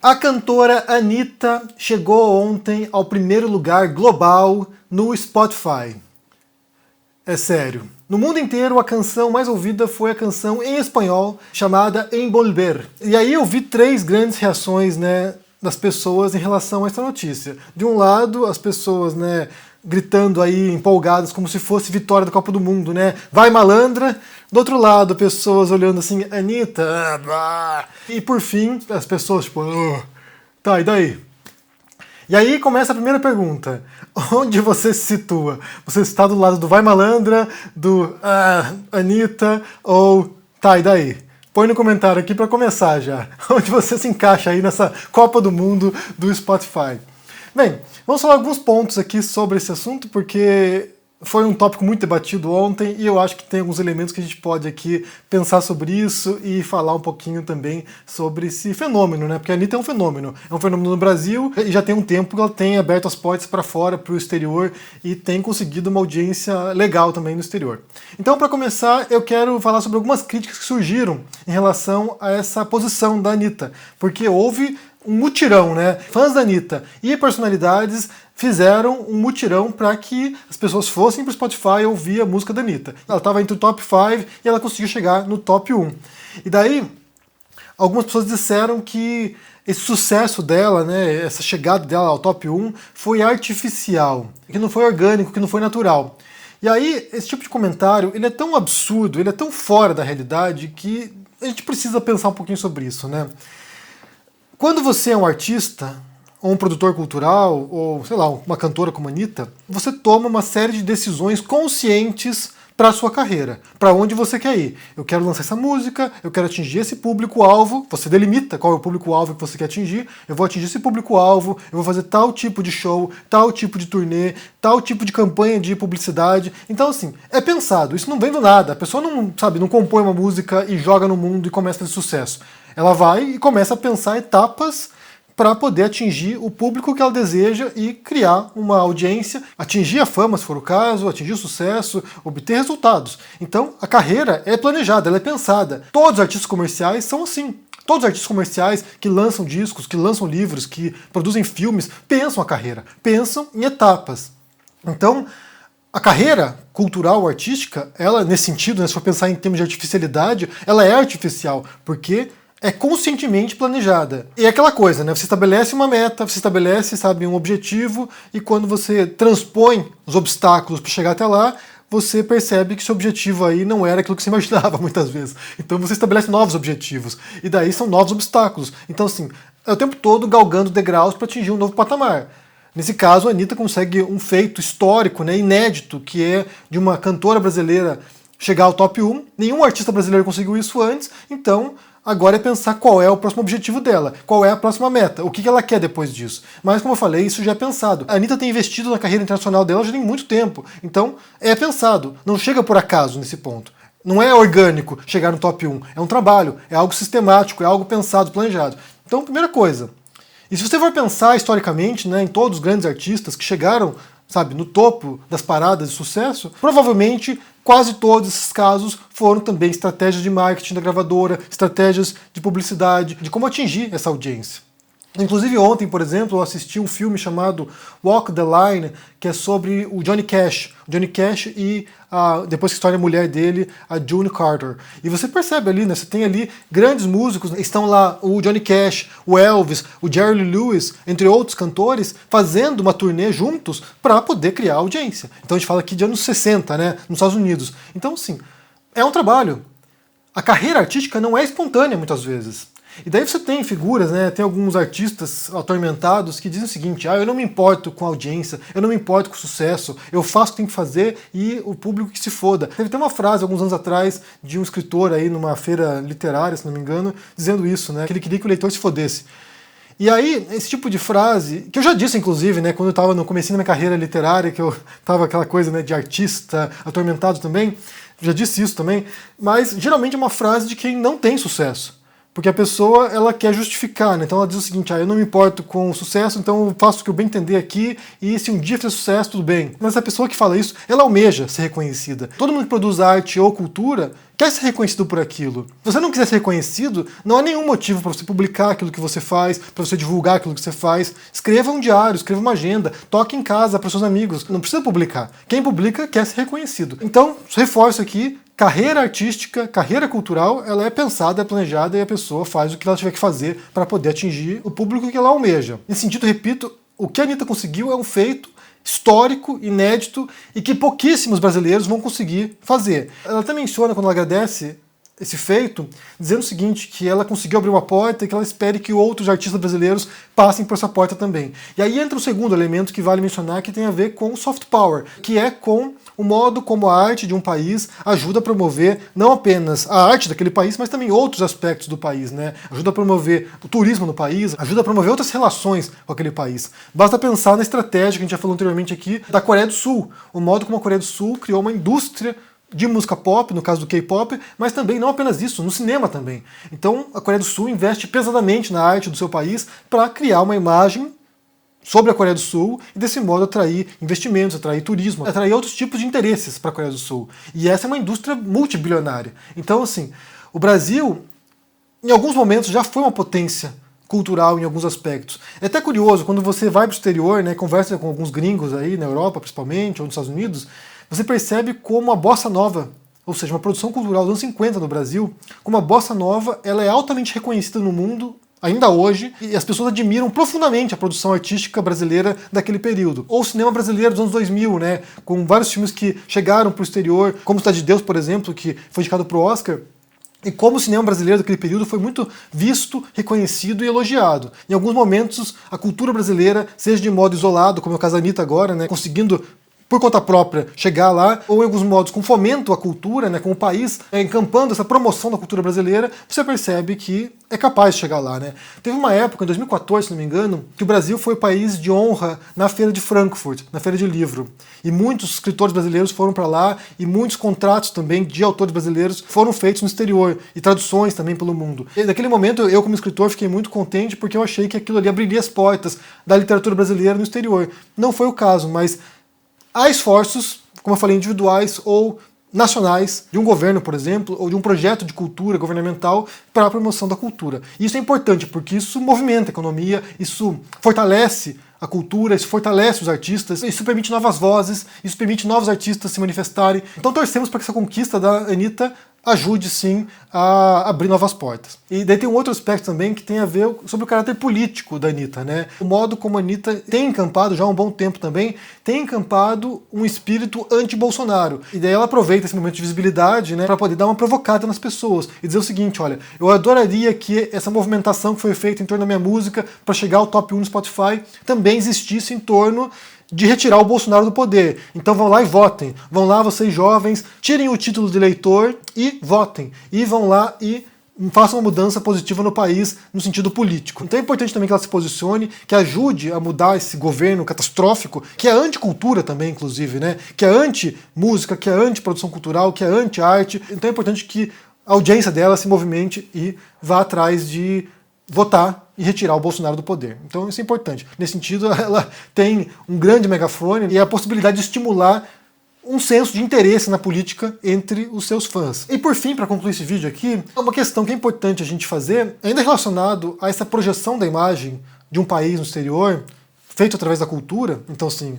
A cantora Anitta chegou ontem ao primeiro lugar global no Spotify. É sério. No mundo inteiro, a canção mais ouvida foi a canção em espanhol chamada Envolver. E aí eu vi três grandes reações, das pessoas em relação a essa notícia. De um lado, as pessoas, gritando aí, empolgadas, como se fosse vitória da Copa do Mundo, Vai malandra! Do outro lado, pessoas olhando assim, Anitta, e por fim, as pessoas tipo, tá, e daí? E aí começa a primeira pergunta. Onde você se situa? Você está do lado do Vai Malandra, do Anitta, ou tá, e daí? Põe no comentário aqui para começar já. Onde você se encaixa aí nessa Copa do Mundo do Spotify. Bem, vamos falar alguns pontos aqui sobre esse assunto, porque foi um tópico muito debatido ontem e eu acho que tem alguns elementos que a gente pode aqui pensar sobre isso e falar um pouquinho também sobre esse fenômeno, Porque a Anitta é um fenômeno no Brasil e já tem um tempo que ela tem aberto as portas para fora, para o exterior e tem conseguido uma audiência legal também no exterior. Então, para começar, eu quero falar sobre algumas críticas que surgiram em relação a essa posição da Anitta, porque houve um mutirão, Fãs da Anitta e personalidades fizeram um mutirão para que as pessoas fossem para o Spotify ouvir a música da Anitta. Ela estava entre o top 5 e ela conseguiu chegar no top 1. E daí, algumas pessoas disseram que esse sucesso dela, essa chegada dela ao top 1 foi artificial, que não foi orgânico, que não foi natural. E aí, esse tipo de comentário, ele é tão absurdo, ele é tão fora da realidade que a gente precisa pensar um pouquinho sobre isso, Quando você é um artista, ou um produtor cultural, ou, sei lá, uma cantora como a Anitta, você toma uma série de decisões conscientes para a sua carreira, para onde você quer ir. Eu quero lançar essa música, eu quero atingir esse público-alvo, você delimita qual é o público-alvo que você quer atingir, eu vou atingir esse público-alvo, eu vou fazer tal tipo de show, tal tipo de turnê, tal tipo de campanha de publicidade. Então, assim, é pensado, isso não vem do nada, a pessoa não compõe uma música e joga no mundo e começa a fazer sucesso. Ela vai e começa a pensar etapas para poder atingir o público que ela deseja e criar uma audiência, atingir a fama, se for o caso, atingir o sucesso, obter resultados. Então, a carreira é planejada, ela é pensada. Todos os artistas comerciais são assim. Todos os artistas comerciais que lançam discos, que lançam livros, que produzem filmes, pensam a carreira, pensam em etapas. Então, a carreira cultural, artística, ela, nesse sentido, se for pensar em termos de artificialidade, ela é artificial, porque é conscientemente planejada. E é aquela coisa, Você estabelece uma meta, você estabelece, um objetivo, e quando você transpõe os obstáculos para chegar até lá, você percebe que seu objetivo aí não era aquilo que você imaginava muitas vezes. Então você estabelece novos objetivos, e daí são novos obstáculos. Então, assim, é o tempo todo galgando degraus para atingir um novo patamar. Nesse caso, a Anitta consegue um feito histórico, inédito, que é de uma cantora brasileira chegar ao top 1. Nenhum artista brasileiro conseguiu isso antes, então agora é pensar qual é o próximo objetivo dela, qual é a próxima meta, o que ela quer depois disso. Mas, como eu falei, isso já é pensado. A Anitta tem investido na carreira internacional dela já tem muito tempo, então é pensado, não chega por acaso nesse ponto. Não é orgânico chegar no top 1, é um trabalho, é algo sistemático, é algo pensado, planejado. Então, primeira coisa. E se você for pensar historicamente, em todos os grandes artistas que chegaram, no topo das paradas de sucesso, provavelmente quase todos esses casos foram também estratégias de marketing da gravadora, estratégias de publicidade, de como atingir essa audiência. Inclusive ontem, por exemplo, eu assisti um filme chamado Walk the Line, que é sobre o Johnny Cash. O Johnny Cash e, depois que se torna a mulher dele, a June Carter. E você percebe ali, você tem ali grandes músicos, estão lá o Johnny Cash, o Elvis, o Jerry Lee Lewis, entre outros cantores, fazendo uma turnê juntos para poder criar audiência. Então a gente fala aqui de anos 60, nos Estados Unidos. Então, assim, é um trabalho. A carreira artística não é espontânea muitas vezes. E daí você tem figuras, tem alguns artistas atormentados que dizem o seguinte: eu não me importo com a audiência, eu não me importo com o sucesso, eu faço o que tem que fazer e o público que se foda. Teve até uma frase alguns anos atrás de um escritor aí numa feira literária, se não me engano, dizendo isso, que ele queria que o leitor se fodesse. E aí, esse tipo de frase, que eu já disse inclusive, quando eu estava no comecinho da minha carreira literária, que eu estava aquela coisa de artista atormentado também, já disse isso também, mas geralmente é uma frase de quem não tem sucesso. Porque a pessoa, ela quer justificar, né? Então ela diz o seguinte, eu não me importo com o sucesso, então eu faço o que eu bem entender aqui, e se um dia fizer sucesso, tudo bem. Mas a pessoa que fala isso, ela almeja ser reconhecida. Todo mundo que produz arte ou cultura quer ser reconhecido por aquilo. Se você não quiser ser reconhecido, não há nenhum motivo para você publicar aquilo que você faz, para você divulgar aquilo que você faz. Escreva um diário, escreva uma agenda, toque em casa para seus amigos. Não precisa publicar. Quem publica quer ser reconhecido. Então, reforço aqui, carreira artística, carreira cultural, ela é pensada, é planejada e a pessoa faz o que ela tiver que fazer para poder atingir o público que ela almeja. Nesse sentido, repito, o que a Anitta conseguiu é um feito histórico, inédito e que pouquíssimos brasileiros vão conseguir fazer. Ela até menciona, quando ela agradece esse feito, dizendo o seguinte, que ela conseguiu abrir uma porta e que ela espere que outros artistas brasileiros passem por essa porta também. E aí entra o segundo elemento que vale mencionar, que tem a ver com o soft power, que é com o modo como a arte de um país ajuda a promover não apenas a arte daquele país, mas também outros aspectos do país, né? Ajuda a promover o turismo no país, ajuda a promover outras relações com aquele país. Basta pensar na estratégia que a gente já falou anteriormente aqui da Coreia do Sul, o modo como a Coreia do Sul criou uma indústria de música pop, no caso do K-pop, mas também não apenas isso, no cinema também. Então a Coreia do Sul investe pesadamente na arte do seu país para criar uma imagem sobre a Coreia do Sul e desse modo atrair investimentos, atrair turismo, atrair outros tipos de interesses para a Coreia do Sul. E essa é uma indústria multibilionária. Então, assim, o Brasil, em alguns momentos, já foi uma potência cultural em alguns aspectos. É até curioso, quando você vai para o exterior, né, conversa com alguns gringos aí, na Europa principalmente, ou nos Estados Unidos, você percebe como a bossa nova, ou seja, uma produção cultural dos anos 50 no Brasil, como a bossa nova, ela é altamente reconhecida no mundo ainda hoje, e as pessoas admiram profundamente a produção artística brasileira daquele período. Ou o cinema brasileiro dos anos 2000, né, com vários filmes que chegaram para o exterior, como Cidade de Deus, por exemplo, que foi indicado para o Oscar, e como o cinema brasileiro daquele período foi muito visto, reconhecido e elogiado. Em alguns momentos, a cultura brasileira, seja de modo isolado, como é o caso da Anitta agora, né, conseguindo por conta própria chegar lá, ou em alguns modos com fomento à cultura, né, com o país encampando essa promoção da cultura brasileira, você percebe que é capaz de chegar lá, né? Teve uma época, em 2014, se não me engano, que o Brasil foi o país de honra na Feira de Frankfurt, na Feira de Livro. E muitos escritores brasileiros foram para lá, e muitos contratos também de autores brasileiros foram feitos no exterior, e traduções também pelo mundo. E naquele momento, eu como escritor fiquei muito contente, porque eu achei que aquilo ali abriria as portas da literatura brasileira no exterior. Não foi o caso, mas há esforços, como eu falei, individuais ou nacionais, de um governo, por exemplo, ou de um projeto de cultura governamental para a promoção da cultura. E isso é importante, porque isso movimenta a economia, isso fortalece a cultura, isso fortalece os artistas, isso permite novas vozes, isso permite novos artistas se manifestarem. Então torcemos para que essa conquista da Anitta ajude sim a abrir novas portas. E daí tem um outro aspecto também que tem a ver sobre o caráter político da Anitta, né? O modo como a Anitta tem encampado, já há um bom tempo também, tem encampado um espírito anti-Bolsonaro. E daí ela aproveita esse momento de visibilidade, né, para poder dar uma provocada nas pessoas e dizer o seguinte, olha, eu adoraria que essa movimentação que foi feita em torno da minha música para chegar ao top 1 no Spotify também existisse em torno de retirar o Bolsonaro do poder. Então vão lá e votem. Vão lá, vocês jovens, tirem o título de eleitor e votem. E vão lá e façam uma mudança positiva no país no sentido político. Então é importante também que ela se posicione, que ajude a mudar esse governo catastrófico, que é anticultura também, inclusive, né? Que é anti-música, que é anti-produção cultural, que é anti-arte. Então é importante que a audiência dela se movimente e vá atrás de votar e retirar o Bolsonaro do poder. Então isso é importante. Nesse sentido, ela tem um grande megafone e a possibilidade de estimular um senso de interesse na política entre os seus fãs. E por fim, para concluir esse vídeo aqui, uma questão que é importante a gente fazer, ainda relacionado a essa projeção da imagem de um país no exterior, feito através da cultura. Então, assim,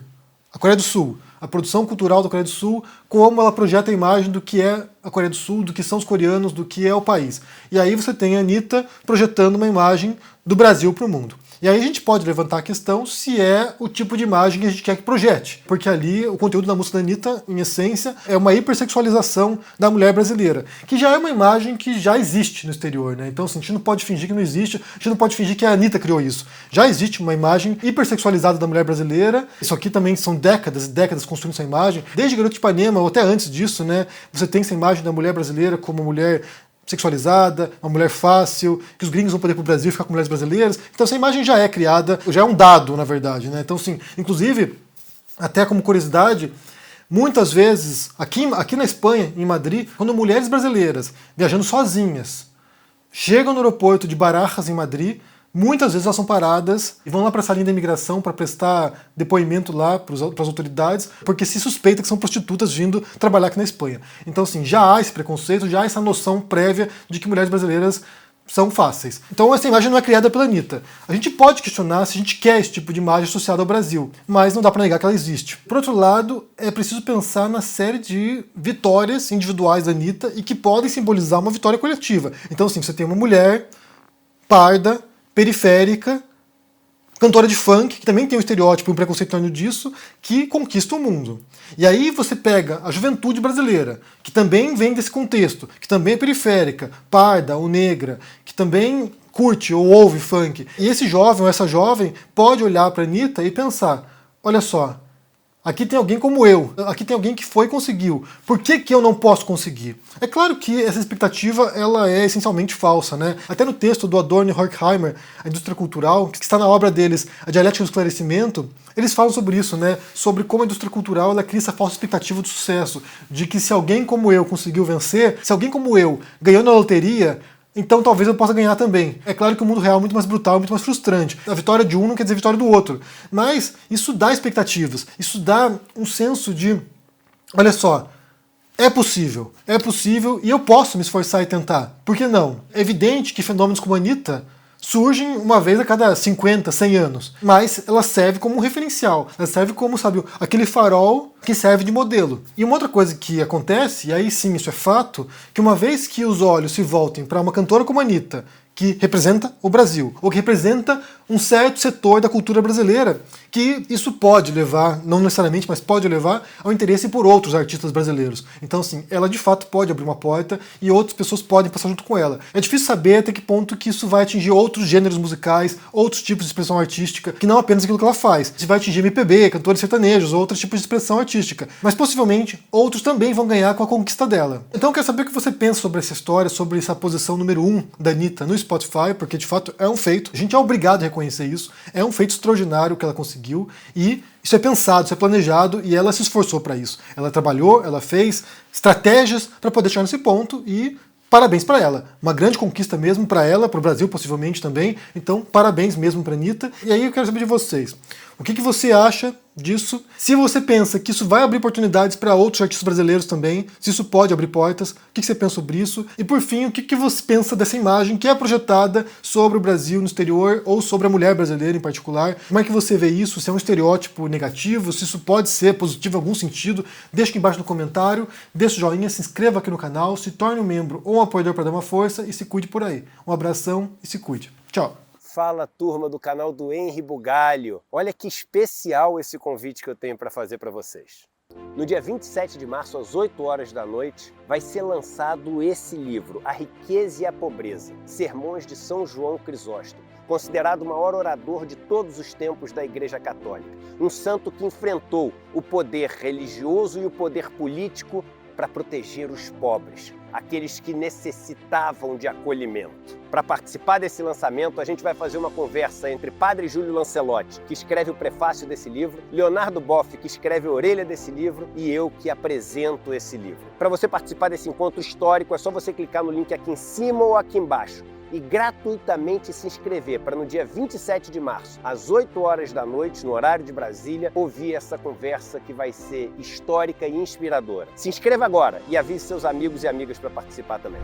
a Coreia do Sul, a produção cultural da Coreia do Sul, como ela projeta a imagem do que é a Coreia do Sul, do que são os coreanos, do que é o país. E aí você tem a Anitta projetando uma imagem do Brasil para o mundo. E aí a gente pode levantar a questão se é o tipo de imagem que a gente quer que projete. Porque ali o conteúdo da música da Anitta, em essência, é uma hipersexualização da mulher brasileira. Que já é uma imagem que já existe no exterior, né? Então assim, a gente não pode fingir que não existe, a gente não pode fingir que a Anitta criou isso. Já existe uma imagem hipersexualizada da mulher brasileira. Isso aqui também são décadas e décadas construindo essa imagem. Desde Garota de Ipanema, ou até antes disso, né? Você tem essa imagem da mulher brasileira como uma mulher sexualizada, uma mulher fácil, que os gringos vão poder ir pro Brasil ficar com mulheres brasileiras. Então essa imagem já é criada, já é um dado, na verdade, né? Então, sim, inclusive, até como curiosidade, muitas vezes, aqui na Espanha, em Madrid, quando mulheres brasileiras viajando sozinhas chegam no aeroporto de Barajas, em Madrid. Muitas vezes elas são paradas e vão lá para a salinha da imigração para prestar depoimento lá para as autoridades, porque se suspeita que são prostitutas vindo trabalhar aqui na Espanha. Então, assim, já há esse preconceito, já há essa noção prévia de que mulheres brasileiras são fáceis. Então essa imagem não é criada pela Anitta. A gente pode questionar se a gente quer esse tipo de imagem associada ao Brasil, mas não dá para negar que ela existe. Por outro lado, é preciso pensar na série de vitórias individuais da Anitta e que podem simbolizar uma vitória coletiva. Então, assim, você tem uma mulher parda, periférica, cantora de funk, que também tem um estereótipo e um preconceito em torno disso, que conquista o mundo. E aí você pega a juventude brasileira, que também vem desse contexto, que também é periférica, parda ou negra, que também curte ou ouve funk. E esse jovem ou essa jovem pode olhar para a Anitta e pensar, olha só, aqui tem alguém como eu, aqui tem alguém que foi e conseguiu. Por que eu não posso conseguir? É claro que essa expectativa ela é essencialmente falsa, né? Até no texto do Adorno e Horkheimer, A Indústria Cultural, que está na obra deles, A Dialética do Esclarecimento, eles falam sobre isso, né? Sobre como a indústria cultural ela cria essa falsa expectativa do sucesso, de que se alguém como eu conseguiu vencer, se alguém como eu ganhou na loteria, então talvez eu possa ganhar também. É claro que o mundo real é muito mais brutal, muito mais frustrante. A vitória de um não quer dizer a vitória do outro. Mas isso dá expectativas, isso dá um senso de, olha só, é possível e eu posso me esforçar e tentar. Por que não? É evidente que fenômenos como a Anitta surgem uma vez a cada 50, 100 anos. Mas ela serve como um referencial. Ela serve como, sabe, aquele farol que serve de modelo. E uma outra coisa que acontece, e aí sim isso é fato, que uma vez que os olhos se voltem para uma cantora como a Anitta, que representa o Brasil, ou que representa um certo setor da cultura brasileira, que isso pode levar, não necessariamente, mas pode levar ao interesse por outros artistas brasileiros. Então, assim, ela de fato pode abrir uma porta e outras pessoas podem passar junto com ela. É difícil saber até que ponto que isso vai atingir outros gêneros musicais, outros tipos de expressão artística, que não apenas aquilo que ela faz. Se vai atingir MPB, cantores sertanejos, outros tipos de expressão artística. Mas possivelmente outros também vão ganhar com a conquista dela. Então eu quero saber o que você pensa sobre essa história, sobre essa posição número 1 da Anitta no Spotify, porque de fato é um feito. A gente é obrigado a reconhecer isso. É um feito extraordinário que ela conseguiu e isso é pensado, isso é planejado e ela se esforçou para isso. Ela trabalhou, ela fez estratégias para poder chegar nesse ponto e parabéns para ela. Uma grande conquista mesmo para ela, para o Brasil possivelmente também. Então, parabéns mesmo para a Anitta. E aí eu quero saber de vocês. O que você acha disso? Se você pensa que isso vai abrir oportunidades para outros artistas brasileiros também, se isso pode abrir portas, o que você pensa sobre isso? E por fim, o que você pensa dessa imagem que é projetada sobre o Brasil no exterior ou sobre a mulher brasileira em particular? Como é que você vê isso? Se é um estereótipo negativo, se isso pode ser positivo em algum sentido? Deixa aqui embaixo no comentário, deixa o joinha, se inscreva aqui no canal, se torne um membro ou um apoiador para dar uma força e se cuide por aí. Um abração e se cuide. Tchau! Fala, turma do canal do Henri Bugalho. Olha que especial esse convite que eu tenho para fazer para vocês. No dia 27 de março, às 8 horas da noite, vai ser lançado esse livro, A Riqueza e a Pobreza, Sermões de São João Crisóstomo, considerado o maior orador de todos os tempos da Igreja Católica. Um santo que enfrentou o poder religioso e o poder político para proteger os pobres, aqueles que necessitavam de acolhimento. Para participar desse lançamento, a gente vai fazer uma conversa entre Padre Júlio Lancelotti, que escreve o prefácio desse livro, Leonardo Boff, que escreve a orelha desse livro, e eu que apresento esse livro. Para você participar desse encontro histórico, é só você clicar no link aqui em cima ou aqui embaixo e gratuitamente se inscrever para no dia 27 de março, às 8 horas da noite, no horário de Brasília, ouvir essa conversa que vai ser histórica e inspiradora. Se inscreva agora e avise seus amigos e amigas para participar também.